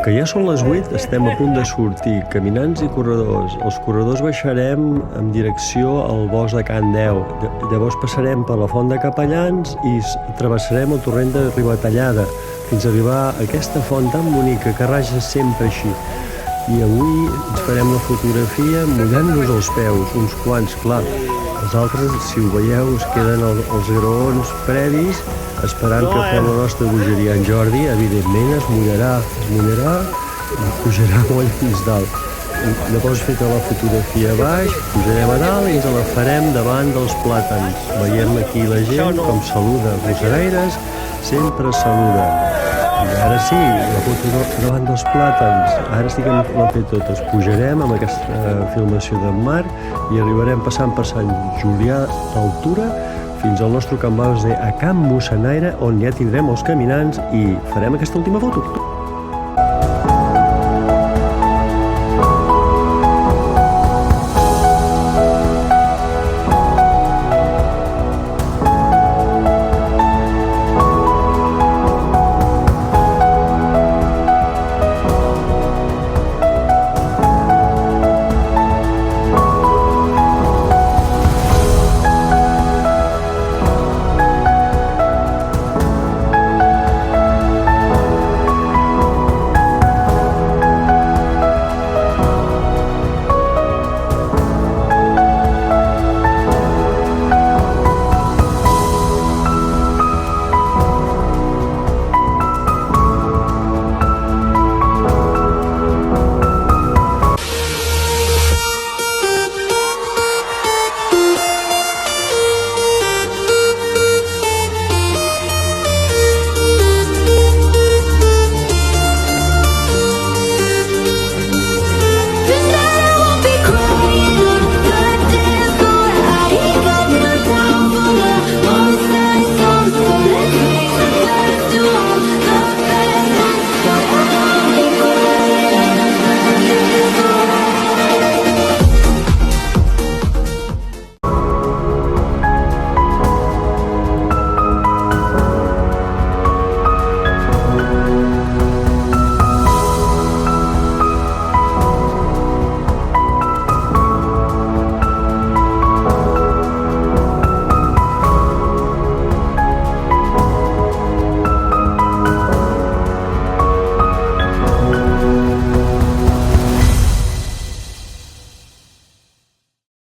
que ja són les 8, estem a punt de sortir, caminants i corredors. Els corredors baixarem en direcció al bosc de Can Deu. Llavors passarem per la font de Capellans i travessarem el torrent de Ribatallada fins a arribar a aquesta font tan bonica que raja sempre així. I avui ens farem la fotografia mullant-nos els peus, uns quants, clar. Els altres, si ho veieu, es queden els graons previs esperant que fem la nostra bogeria. En Jordi, evidentment, es mullarà i pujarà molt fins dalt. Llavors, feta la fotografia a baix, pujarem a dalt i ens la farem davant dels plàtans. Veiem aquí la gent com saluda. Rosegaires sempre saluda. I ara sí, la foto davant dels plàtans. Ara sí que l'hem fet totes. Pujarem amb aquesta filmació d'en Marc i arribarem passant per Sant Julià d'Altura fins al nostre camp base a Can Mussenaire, on ja tindrem els caminants i farem aquesta última foto.